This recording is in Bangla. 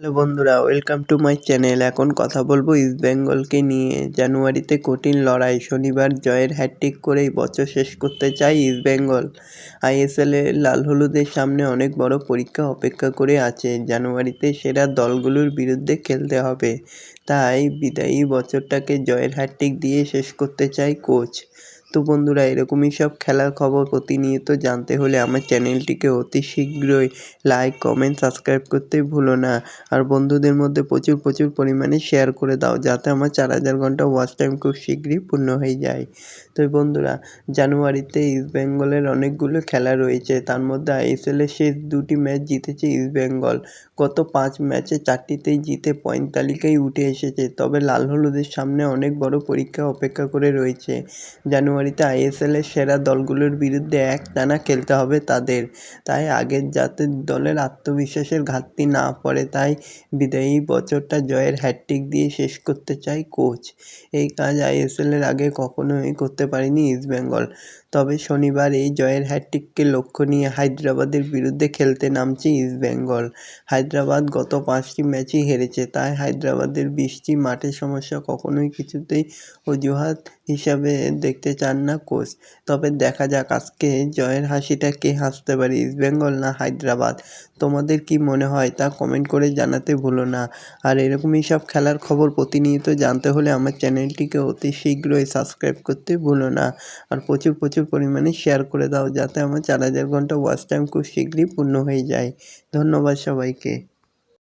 হ্যালো বন্ধুরা, ওয়েলকাম টু মাই চ্যানেল। এখন কথা বলবো ইস্ট বেঙ্গলকে নিয়ে। জানুয়ারিতে কঠিন লড়াই, শনিবার জয়ের হ্যাটট্রিক করেই বছর শেষ করতে চায় ইস্ট বেঙ্গল। আইএসএলে লাল হলুদের সামনে অনেক বড় পরীক্ষা অপেক্ষা করে আছে। জানুয়ারিতে সেরা দলগুলোর বিরুদ্ধে খেলতে হবে, তাই বিদায়ী বছরটাকে জয়ের হ্যাটট্রিক দিয়ে শেষ করতে চায় কোচ। তো বন্ধুরা, এরকমই সব খেলার খবর প্রতিনিয়ত জানতে হলে আমার চ্যানেলটিকে অতি শীঘ্রই লাইক, কমেন্ট, সাবস্ক্রাইব করতে ভুলো না। আর বন্ধুদের মধ্যে প্রচুর পরিমাণে শেয়ার করে দাও, যাতে আমার 4000 ঘন্টা ওয়াচ টাইম খুব শীঘ্রই পূর্ণ হয়ে যায়। তো বন্ধুরা, জানুয়ারিতে ইস্ট বেঙ্গলের অনেকগুলো খেলা রয়েছে। তার মধ্যে আইএসএলের শেষ 2টি ম্যাচ জিতেছে ইস্ট বেঙ্গল। গত 5 ম্যাচে 4টিতেই জিতে পয়েন্ট তালিকায় উঠে এসেছে। তবে লাল হলুদের সামনে অনেক বড় পরীক্ষা অপেক্ষা করে রয়েছে। জানুয়ারিতে আইএসএলের সেরা দলগুলোর বিরুদ্ধে একটানা খেলতে হবে তাদের। তাই আগের যাতে দলের আত্মবিশ্বাসের ঘাটতি না পড়ে, তাই বিদায়ী বছরটা জয়ের হ্যাটট্রিক দিয়ে শেষ করতে চায় কোচ। এই কাজ আইএসএলের আগে কখনোই করতে পারেনি ইস্ট বেঙ্গল। তবে শনিবার এই জয়ের হ্যাটট্রিককে লক্ষ্য নিয়ে হায়দ্রাবাদের বিরুদ্ধে খেলতে নামছে ইস্ট বেঙ্গল। হায়দ্রাবাদ গত 5টি ম্যাচই হেরেছে, তাই হায়দ্রাবাদের বৃষ্টি, মাঠের সমস্যা কখনোই কিছুতেই অজুহাত হিসাবে দেখতে চান না কোচ। তবে দেখা যাক আজকে জয়ের হাসিটা কে হাসতে পারে, ইস্ট বেঙ্গল না হায়দ্রাবাদ। তোমাদের কি মনে হয় তা কমেন্ট করে জানাতে ভুলো না। আর এরকমই সব খেলার খবর প্রতিনিয়ত জানতে হলে আমার চ্যানেলটিকে অতি শীঘ্রই সাবস্ক্রাইব করতে ভুলো না। আর প্রচুর পরিমাণে শেয়ার করে দাও, যাতে আমার 4000 ঘন্টা ওয়াচ টাইম খুব শীঘ্রই পূর্ণ হয়ে যায়। ধন্যবাদ সবাইকে।